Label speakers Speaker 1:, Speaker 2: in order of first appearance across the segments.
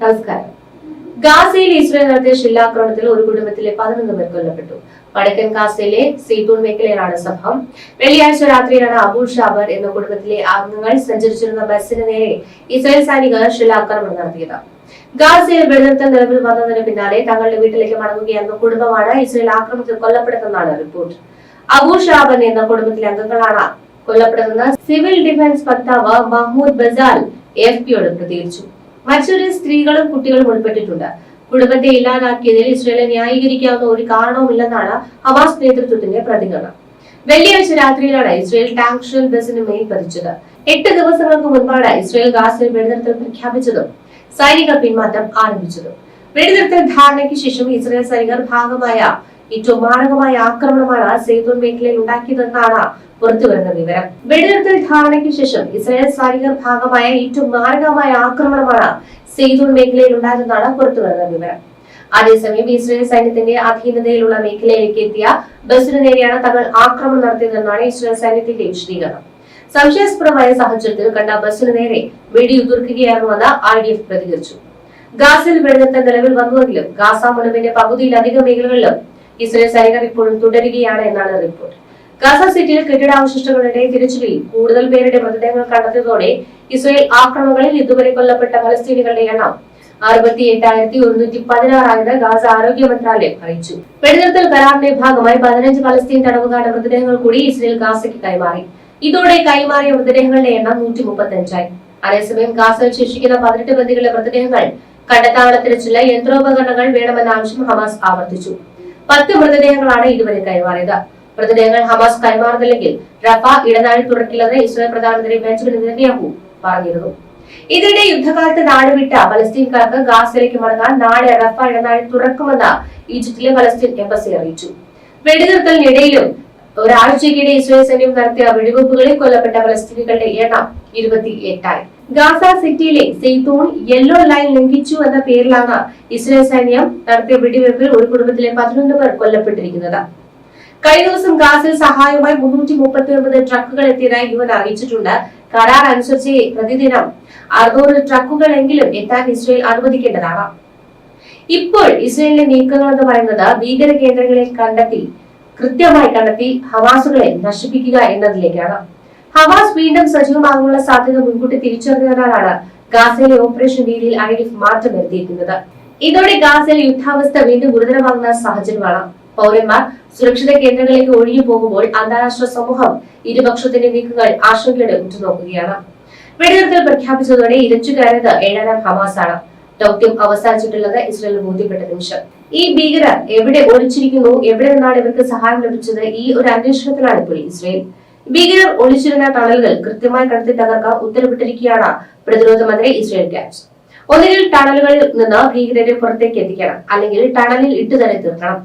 Speaker 1: നമസ്കാരം. ഗാസയിൽ ഇസ്രായേൽ നടത്തിയ ഷില്ലാക്രമണത്തിൽ ഒരു കുടുംബത്തിലെ 11 പേർ കൊല്ലപ്പെട്ടു. വടക്കൻ ഗാസയിലെ സീതൂൺ മേഖലയിലാണ് സംഭവം. വെള്ളിയാഴ്ച രാത്രിയിലാണ് അബൂ ഷാബർ എന്ന കുടുംബത്തിലെ അംഗങ്ങൾ സഞ്ചരിച്ചിരുന്ന ബസിന് നേരെ ഇസ്രായേൽ സൈനികർ ഷില്ലാക്രമണം നടത്തിയത്. ഗാസയിൽ വെടിനിർത്തൽ നിലവിൽ വന്നതിന് പിന്നാലെ തങ്ങളുടെ വീട്ടിലേക്ക് മടങ്ങുകയായിരുന്ന കുടുംബമാണ് ഇസ്രായേൽ ആക്രമണത്തിൽ കൊല്ലപ്പെട്ടതെന്നാണ് റിപ്പോർട്ട്. അബൂ ഷാബർ എന്ന കുടുംബത്തിലെ അംഗങ്ങളാണ് കൊല്ലപ്പെട്ടതെന്ന് സിവിൽ ഡിഫൻസ് വക്താവ് മഹ്മൂദ് ബസാൽ AFP-യോട് പ്രതികരിച്ചു. മറ്റൊരു സ്ത്രീകളും കുട്ടികളും ഉൾപ്പെട്ടിട്ടുണ്ട്. കുടുംബത്തെ ഇല്ലാതാക്കിയതിൽ ഇസ്രായേലിനെ ന്യായീകരിക്കാവുന്ന ഒരു കാരണവുമില്ലെന്നാണ് ഹമാസ് നേതൃത്വത്തിന്റെ പ്രതികരണം. വെള്ളിയാഴ്ച രാത്രിയിലാണ് ഇസ്രായേൽ ടാങ്ക് ഷെൽ ബസിന് മേൽ പതിച്ചത്. 8 ദിവസങ്ങൾക്ക് മുൻപാണ് ഇസ്രായേൽ ഗാസയിൽ വെടിനിർത്തൽ പ്രഖ്യാപിച്ചതും സൈനിക പിന്മാറ്റം ആരംഭിച്ചതും. വെടിനിർത്തൽ ധാരണയ്ക്ക് ശേഷം ഇസ്രായേൽ സൈനികർ ഭാഗമായ ഏറ്റവും മാരകമായ ആക്രമണമാണ് സൈതൂൺ മേഖലയിൽ ഉണ്ടാക്കിയതെന്നാണ് പുറത്തുവരുന്ന വിവരം. വെടിനിർത്തൽ ധാരണയ്ക്ക് ശേഷം ഇസ്രായേൽ സൈനികർ ഭാഗമായ ഏറ്റവും മാരകമായ ആക്രമണമാണ് സൈതൂൺ മേഖലയിൽ ഉണ്ടായതെന്നാണ് പുറത്തുവരുന്ന വിവരം. അതേസമയം ഇസ്രായേൽ സൈന്യത്തിന്റെ അധീനതയിലുള്ള മേഖലയിലേക്ക് എത്തിയ ബസിനു നേരെയാണ് തങ്ങൾ ആക്രമണം നടത്തിയതെന്നാണ് ഇസ്രായേൽ സൈന്യത്തിന്റെ വിശദീകരണം. സംശയാസ്പദമായ സാഹചര്യത്തിൽ കണ്ട ബസിനു നേരെ വെടിയുതിർക്കുകയായിരുന്നുവെന്ന് IDF പ്രതികരിച്ചു. ഗാസയിൽ വെടിനിർത്തൽ നിലവിൽ വന്നുവെങ്കിലും ഗാസ മുനമ്പിന്റെ പകുതിയിലധികം മേഖലകളിലും ഇസ്രായേൽ സൈനികർ ഇപ്പോഴും തുടരുകയാണ് എന്നാണ് റിപ്പോർട്ട്. ഗാസ സിറ്റിയിൽ കെട്ടിടാവശിഷ്ടങ്ങളുടെ തിരച്ചിലിൽ കൂടുതൽ പേരുടെ മൃതദേഹങ്ങൾ കണ്ടെത്തിയതോടെ ഇസ്രായേൽ ആക്രമണങ്ങളിൽ ഇതുവരെ കൊല്ലപ്പെട്ട ഫലസ്തീനികളുടെ എണ്ണം 68,116 ആയെന്ന് ഗാസ ആരോഗ്യ മന്ത്രാലയം അറിയിച്ചു. വെടിനിർത്തൽ കരാറിന്റെ ഭാഗമായി 15 ഫലസ്തീൻ തടവുകാരുടെ മൃതദേഹങ്ങൾ കൂടി ഇസ്രായേൽ ഗാസയ്ക്ക് കൈമാറി. ഇതോടെ കൈമാറിയ മൃതദേഹങ്ങളുടെ എണ്ണം 135 ആയി. അതേസമയം ഗാസയിൽ ശേഷിക്കുന്ന 18 ബന്ദികളുടെ മൃതദേഹങ്ങൾ കണ്ടെത്താനുള്ള തിരച്ചിൽ യന്ത്രോപകരണങ്ങൾ വേണമെന്ന ആവശ്യം ഹമാസ് ആവർത്തിച്ചു. 10 മൃതദേഹങ്ങളാണ് ഇതുവരെ കൈമാറിയത്. മൃതദേഹങ്ങൾ ഹമാസ് കൈമാറുന്നില്ലെങ്കിൽ റഫ ഇടനാഴി തുറക്കില്ലെന്ന് ഇസ്രായേൽ പ്രധാനമന്ത്രി ബെഞ്ചമിൻ നെതന്യാഹു പറഞ്ഞിരുന്നു. ഇതിനിടെ യുദ്ധകാലത്ത് നാടുവിട്ട ഫലസ്തീൻകാർക്ക് ഗാസയിലേക്ക് മടങ്ങാൻ നാളെ റഫ ഇടനാഴി തുറക്കുമെന്ന് ഈജിപ്തിലെ ഫലസ്തീൻ എംബസി അറിയിച്ചു. വെടിനിർത്തലിനിടയിലും ഒരാഴ്ചയ്ക്കിടെ ഇസ്രായേൽ സൈന്യം നടത്തിയ വെടിവെപ്പുകളിൽ കൊല്ലപ്പെട്ട ഫലസ്തീനികളുടെ എണ്ണം 28 ആയി. ഗാസ സിറ്റിയിലെ സെയ്തൂൺ യെല്ലോ ലൈൻ ലംഘിച്ചു എന്ന പേരിലാണ് ഇസ്രായേൽ സൈന്യം നടത്തിയ വെടിവെപ്പിൽ ഒരു കുടുംബത്തിലെ 11 പേർ കൊല്ലപ്പെട്ടിരിക്കുന്നത്. കഴിഞ്ഞ ദിവസം ഗാസയിൽ സഹായവുമായി 339 ട്രക്കുകൾ എത്തിയതായി UN അറിയിച്ചിട്ടുണ്ട്. കരാർ അനുസരിച്ച് പ്രതിദിനം 600 ട്രക്കുകളെങ്കിലും എത്താൻ ഇസ്രായേൽ അനുവദിക്കേണ്ടതാണ്. ഇപ്പോൾ ഇസ്രായേലിന്റെ നീക്കങ്ങൾ എന്ന് പറയുന്നത് ഭീകര കേന്ദ്രങ്ങളെ കൃത്യമായി കണ്ടെത്തി ഹമാസുകളെ നശിപ്പിക്കുക എന്നതിലേക്കാണ്. ഹമാസ് വീണ്ടും സജീവമാകാനുള്ള സാധ്യത മുൻകൂട്ടി തിരിച്ചറിഞ്ഞതിനാലാണ് ഗാസയിലെ ഓപ്പറേഷൻ രീതിയിൽ IDF മാറ്റം വരുത്തിയിരിക്കുന്നത്. ഇതോടെ ഗാസയിൽ യുദ്ധാവസ്ഥ വീണ്ടും ഗുരുതരമാകുന്ന സാഹചര്യമാണ്. പൗരന്മാർ സുരക്ഷിത കേന്ദ്രങ്ങളിലേക്ക് ഒഴിഞ്ഞു പോകുമ്പോൾ അന്താരാഷ്ട്ര സമൂഹം ഇരുപക്ഷത്തിന്റെ നീക്കങ്ങൾ ആശങ്കയോടെ ഉറ്റുനോക്കുകയാണ്. വെടിനിർത്തൽ പ്രഖ്യാപിച്ചതോടെ ഇരച്ചു കയറിയത് 7 ഹമാസാണ്. ദൗത്യം അവസാനിച്ചിട്ടുള്ളത് ഇസ്രായേൽ ബോധ്യപ്പെട്ട നിമിഷം. ഈ ഭീകരർ എവിടെ ഒളിച്ചിരിക്കുന്നു, എവിടെ നിന്നാണ് ഇവർക്ക് സഹായം ലഭിച്ചത്, ഈ ഒരു അന്വേഷണത്തിലാണ് ഇപ്പോൾ ഇസ്രായേൽ. ഭീകരർ ഒളിച്ചിരുന്ന ടണലുകൾ കൃത്യമായി കണ്ടെത്തി തകർക്കാൻ ഉത്തരവിട്ടിരിക്കുകയാണ് പ്രതിരോധ മന്ത്രി ഇസ്രായേൽ കാറ്റ്സ്. ഒന്നുകിൽ ടണലുകളിൽ നിന്ന് ഭീകരരെ പുറത്തേക്ക് എത്തിക്കണം, അല്ലെങ്കിൽ ടണലിൽ ഇട്ടു തന്നെ തീർക്കണം.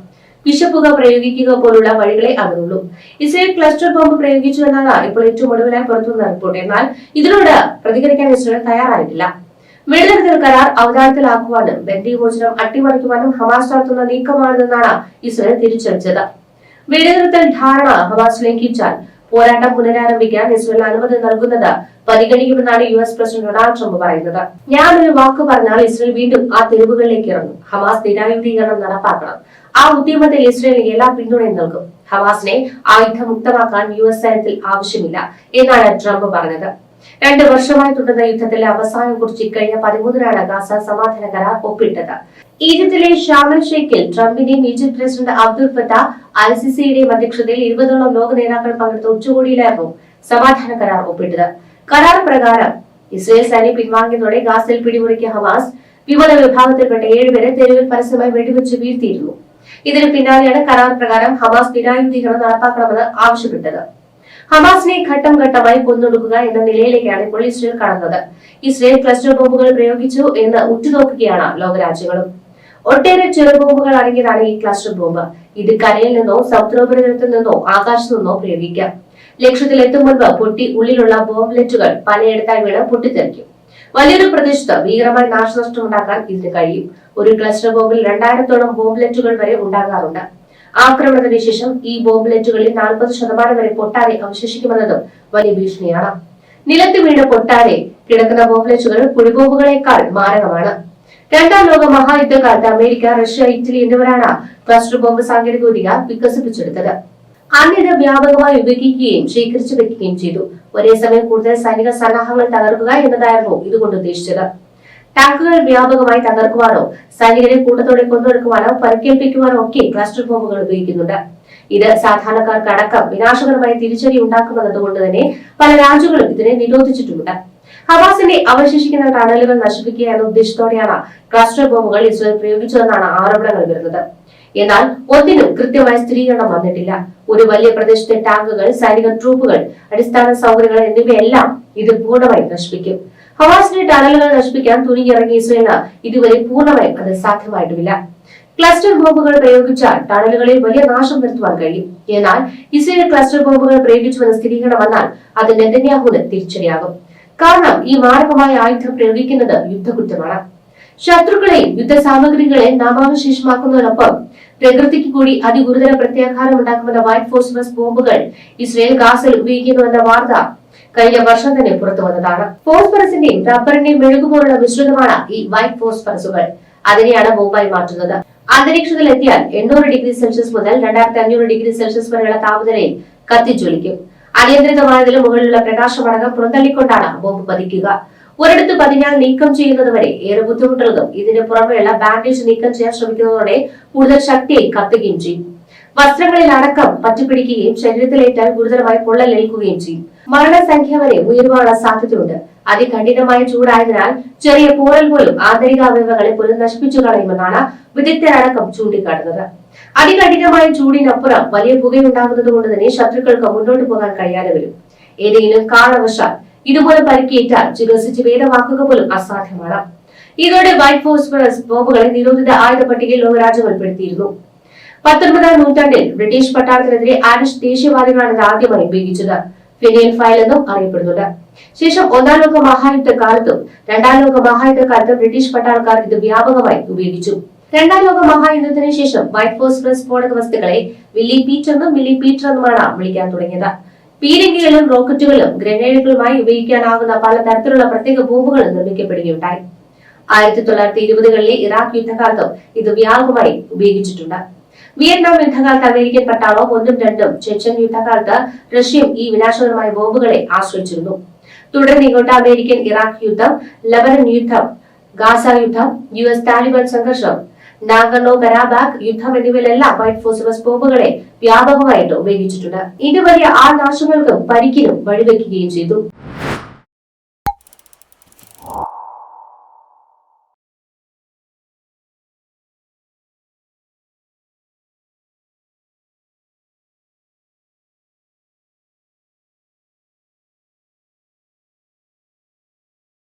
Speaker 1: വിഷപ്പുക പ്രയോഗിക്കുക പോലുള്ള വഴികളെ അതിനുള്ളൂ. ഇസ്രായേൽ ക്ലസ്റ്റർ ബോംബ് പ്രയോഗിച്ചു എന്നാണ് ഇപ്പോൾ ഏറ്റവും ഒടുവിലായി പുറത്തുവന്ന റിപ്പോർട്ട്. എന്നാൽ ഇതിനോട് പ്രതികരിക്കാൻ ഇസ്രായേൽ തയ്യാറായിട്ടില്ല. വെടിനിർത്തൽ കരാർ അവതാരത്തിലാക്കുവാനും ബന്ദിമോചനം അട്ടിമറിക്കുവാനും ഹമാസ് നടത്തുന്ന നീക്കമാണിതെന്നാണ് ഇസ്രായേൽ തിരിച്ചടിച്ചത്. വെടിനിർത്തൽ ധാരണ ഹമാസ് ലംഘിച്ചാൽ പോരാട്ടം പുനരാരംഭിക്കാൻ ഇസ്രായേൽ അനുമതി നൽകുന്നത് പരിഗണിക്കുമെന്നാണ് US പ്രസിഡന്റ് ഡൊണാൾഡ് ട്രംപ് പറയുന്നത്. ഞാനൊരു വാക്ക് പറഞ്ഞാൽ ഇസ്രായേൽ വീണ്ടും ആ തെരുവുകളിലേക്ക് ഇറങ്ങും. ഹമാസ് നിരായുധീകരണം നടപ്പാക്കണം. ആ ഉദ്യമത്തിൽ ഇസ്രായേൽ എല്ലാ പിന്തുണയും നൽകും. ഹമാസിനെ ആയുധമുക്തമാക്കാൻ US സൈന്യത്തിൽ ആവശ്യമില്ല എന്നാണ് ട്രംപ് പറഞ്ഞത്. 2 വർഷമായി തുടർന്ന യുദ്ധത്തിലെ അവസാനം കുറിച്ച് ഇക്കഴിഞ്ഞ 13-നാണ് ഗാസ സമാധാന കരാർ ഒപ്പിട്ടത്. ഈജിപ്തിലെ ഷാർമൽ ഷെയ്ഖിൽ ട്രംപിന്റെയും ഈജിപ്ത് പ്രസിഡന്റ് അബ്ദുൽ ഫത്താഹ് അൽ-സിസിയുടെയും അധ്യക്ഷതയിൽ 20ഓളം ലോക നേതാക്കൾ പങ്കെടുത്ത ഉച്ചകോടിയിലായിരുന്നു സമാധാന കരാർ ഒപ്പിട്ടത്. കരാർ പ്രകാരം ഇസ്രായേൽ സൈന്യം പിൻവാങ്ങിയതോടെ ഗാസയിൽ പിടിമുറുക്കിയ ഹമാസ് വിമത വിഭാഗത്തിൽപ്പെട്ട 7 പേരെ തെരുവിൽ പരസ്യമായി വെടിവെച്ച് വീഴ്ത്തിയിരുന്നു. ഇതിന് പിന്നാലെയാണ് കരാർ പ്രകാരം ഹമാസ് നിരായുധീകരണം നടപ്പാക്കണമെന്ന് ആവശ്യപ്പെട്ടത്. ഹമാസിനെ ഘട്ടം ഘട്ടമായി കൊന്നൊടുക്കുക എന്ന നിലയിലേക്കാണ് ഇപ്പോൾ ഇസ്രായേൽ കടന്നത്. ഇസ്രായേൽ ക്ലസ്റ്റർ ബോംബുകൾ പ്രയോഗിച്ചു എന്ന് ഉറ്റുനോക്കുകയാണ് ലോകരാജ്യങ്ങളും. ഒട്ടേറെ ചെറുബോംബുകൾ അടങ്ങിയതാണ് ഈ ക്ലസ്റ്റർ ബോംബ്. ഇത് കരയിൽ നിന്നോ സമുദ്രോപരിതലത്തിൽ നിന്നോ ആകാശത്തു നിന്നോ പ്രയോഗിക്കാം. ലക്ഷ്യത്തിലെത്തും മുൻപ് പൊട്ടി ഉള്ളിലുള്ള ബോംബ്ലെറ്റുകൾ പലയിടത്തായി വീണ് പൊട്ടിത്തെറിക്കും. വലിയൊരു പ്രദേശത്ത് ഭീകരമായി നാശനഷ്ടമുണ്ടാക്കാൻ ഇതിന് കഴിയും. ഒരു ക്ലസ്റ്റർ ബോംബിൽ 2000-ഓളം ബോംബ്ലെറ്റുകൾ വരെ ഉണ്ടാകാറുണ്ട്. ആക്രമണത്തിന് ശേഷം ഈ ബോംബ്ലെറ്റുകളിൽ 40% വരെ പൊട്ടാതെ അവശേഷിക്കുമെന്നതും വലിയ ഭീഷണിയാണ്. നിലത്ത് വീണ് പൊട്ടാതെ കിടക്കുന്ന ബോംബ്ലെറ്റുകൾ കുഴിബോംബുകളെക്കാൾ മാരകമാണ്. രണ്ടാം ലോക മഹായുദ്ധകാലത്ത് അമേരിക്ക, റഷ്യ, ഇറ്റലി എന്നിവരാണ് ക്ലസ്റ്റർ ബോംബ് സാങ്കേതികവിദ്യ വികസിപ്പിച്ചെടുത്തത്. അന്നിത് വ്യാപകമായി ഉപയോഗിക്കുകയും ശേഖരിച്ചു വെക്കുകയും ചെയ്തു. ഒരേ സമയം കൂടുതൽ സൈനിക സന്നാഹങ്ങൾ തകർക്കുക എന്നതായിരുന്നു ഇതുകൊണ്ട് ഉദ്ദേശിച്ചത്. ടാങ്കുകൾ വ്യാപകമായി തകർക്കുവാനോ സൈനികരെ കൂട്ടത്തോടെ കൊന്നൊടുക്കുവാനോ പരിക്കേൽപ്പിക്കുവാനോ ഒക്കെ ക്ലസ്റ്റർ ബോംബുകൾ ഉപയോഗിക്കുന്നുണ്ട്. ഇത് സാധാരണക്കാർക്കടക്കം വിനാശകരമായ തിരിച്ചടി ഉണ്ടാക്കുമെന്നതുകൊണ്ട് തന്നെ പല രാജ്യങ്ങളും ഇതിനെ നിരോധിച്ചിട്ടുമുണ്ട്. ഹമാസിന്റെ അവശേഷിക്കുന്ന ടണലുകൾ നശിപ്പിക്കുക എന്ന ഉദ്ദേശത്തോടെയാണ് ക്ലസ്റ്റർ ബോംബുകൾ ഇസ്രായേൽ പ്രയോഗിച്ചതെന്നാണ് ആരോപണങ്ങൾ വരുന്നത്. എന്നാൽ ഒന്നിനും കൃത്യമായ സ്ഥിരീകരണം വന്നിട്ടില്ല. ഒരു വലിയ പ്രദേശത്തെ ടാങ്കുകൾ, സൈനിക ട്രൂപ്പുകൾ, അടിസ്ഥാന സൗകര്യങ്ങൾ എന്നിവയെല്ലാം ഇത് പൂർണ്ണമായി നശിപ്പിക്കും. ഹമാസിന്റെ ടണലുകൾ നശിപ്പിക്കാൻ തുനിഞ്ഞിറങ്ങിയ ഇസ്രായേലിന് ഇതുവരെ പൂർണ്ണമായും അത് സാധ്യമായിട്ടുമില്ല. ക്ലസ്റ്റർ ബോംബുകൾ പ്രയോഗിച്ചാൽ ടണലുകളിൽ വലിയ നാശം വരുത്തുവാൻ കഴിയും. എന്നാൽ ഇസ്രായേൽ ക്ലസ്റ്റർ ബോംബുകൾ പ്രയോഗിച്ചുവെന്ന സ്ഥിരീകരണം വന്നാൽ അത് നെതന്യാഹുവിന് തിരിച്ചടിയാകും. കാരണം ഈ മാരകമായ ആയുധം പ്രയോഗിക്കുന്നത് യുദ്ധകുറ്റമാണ്. ശത്രുക്കളെയും യുദ്ധസാമഗ്രികളെ നാമാവശേഷമാക്കുന്നതിനൊപ്പം പ്രകൃതിക്ക് കൂടി അതിഗുരുതര പ്രത്യാഘാതം ഉണ്ടാക്കുമെന്ന വൈറ്റ് ഫോസ്ഫറസ് ബോംബുകൾ ഇസ്രായേൽ ഗാസയിൽ ഉപയോഗിക്കുന്നുവെന്ന വാർത്ത കഴിഞ്ഞ വർഷം തന്നെ പുറത്തു വന്നതാണ്. ഫോസ്ഫറസിന്റെയും റബ്ബറിന്റെയും മെഴുകുപോലുള്ള മിശ്രിതമാണ് ഈ വൈറ്റ് ഫോസ്ഫറസുകൾ. അതിനെയാണ് ബോംബായി മാറ്റുന്നത്. അന്തരീക്ഷത്തിൽ എത്തിയാൽ 800°C മുതൽ 2500°C വരെയുള്ള താപനിലയിൽ കത്തിജ്വലിക്കും. അനിയന്ത്രിതമായതിലും മുകളിലുള്ള പ്രകാശമടക്കം പുറന്തള്ളിക്കൊണ്ടാണ് ബോംബ് പതിക്കുക. ഒരിടത്ത് പതിഞ്ഞാൽ നീക്കം ചെയ്യുന്നതുവരെ ഏറെ ബുദ്ധിമുട്ടുള്ളതും ഇതിന് പുറമെയുള്ള ബാൻഡേജ് നീക്കം ചെയ്യാൻ ശ്രമിക്കുന്നതോടെ കൂടുതൽ ശക്തിയിൽ കത്തുകയും ചെയ്യും. വസ്ത്രങ്ങളിൽ അടക്കം പറ്റിപ്പിടിക്കുകയും ശരീരത്തിലേറ്റാൽ ഗുരുതരമായി പൊള്ളലേൽക്കുകയും ചെയ്യും. മരണസംഖ്യ വരെ ഉയരുവാനുള്ള സാധ്യതയുണ്ട്. അതികഠിനമായ ചൂടായതിനാൽ ചെറിയ പോറൽ പോലും ആന്തരിക അവയവങ്ങളെ പോലും നശിപ്പിച്ചു കളയുമെന്നാണ് വിദഗ്ധരടക്കം ചൂണ്ടിക്കാട്ടുന്നത്. അതികഠിനമായ ചൂടിനപ്പുറം വലിയ പുകയുണ്ടാകുന്നത് കൊണ്ട് തന്നെ ശത്രുക്കൾക്ക് മുന്നോട്ട് പോകാൻ കഴിയാതെ വരും. ഏതെങ്കിലും കാരണവശാൽ ഇതുപോലെ പരിക്കേറ്റാൽ ചികിത്സിച്ച് ഭേദമാക്കുക പോലും അസാധ്യമാണ്. ഇതോടെ വൈറ്റ് ഫോസ്ഫറസ് ബോംബുകളെ നിരോധിത ആയുധ പട്ടികയിൽ ലോകരാജ്യങ്ങൾ പെടുത്തിയിരുന്നു. 19ാം നൂറ്റാണ്ടിൽ ബ്രിട്ടീഷ് പട്ടാളത്തിനെതിരെ ആരിഷ് ദേശീയവാദികളാണ് ഇത് ആദ്യമായി ഉപയോഗിച്ചത്. ഫിനിയൻ ഫയൽ എന്നും അറിയപ്പെടുന്നുണ്ട്. ശേഷം ഒന്നാം ലോക മഹായുദ്ധകാലത്തും രണ്ടാം ലോക മഹായുദ്ധകാലത്തും ബ്രിട്ടീഷ് പട്ടാളക്കാർ ഇത് വ്യാപകമായി ഉപയോഗിച്ചു. രണ്ടാം ലോക മഹായുദ്ധത്തിന് ശേഷം വൈറ്റ് ഫോസ്ഫറസ് സ്ഫോടക വസ്തുക്കളെ വില്ലി പീറ്റർ എന്നുമാണ് വിളിക്കാൻ തുടങ്ങിയത്. പീരങ്കികളും റോക്കറ്റുകളും ഗ്രനേഡുകളുമായി ഉപയോഗിക്കാനാകുന്ന പലതരത്തിലുള്ള പ്രത്യേക ബോംബുകളും നിർമ്മിക്കപ്പെടുകയുണ്ടായി. 1920കളിലെ ഇറാഖ് യുദ്ധകാലത്തും ഇത് വ്യാപകമായി ഉപയോഗിച്ചിട്ടുണ്ട്. വിയറ്റ്നാം യുദ്ധകാലത്ത് അമേരിക്കൻ പട്ടാളവും 1ഉം 2ഉം, ചെച്ചൻ യുദ്ധകാലത്ത് റഷ്യയും ഈ വിനാശകരമായ ബോംബുകളെ ആശ്രയിച്ചിരുന്നു. തുടർന്ന് ഇങ്ങോട്ട് അമേരിക്കൻ ഇറാഖ് യുദ്ധം, ലബനൻ യുദ്ധം, ഗാസ യുദ്ധം, US താലിബാൻ സംഘർഷം, നാഗർണോ കരാബാഖ് യുദ്ധം എന്നിവയിലെല്ലാം വൈറ്റ് ഫോസ്ഫറസ് ബോംബുകളെ വ്യാപകമായിട്ട് ഉപയോഗിച്ചിട്ടുണ്ട്. ഇത് വലിയ ആൾനാശങ്ങൾക്കും പരിക്കിനും വഴിവെക്കുകയും ചെയ്തു.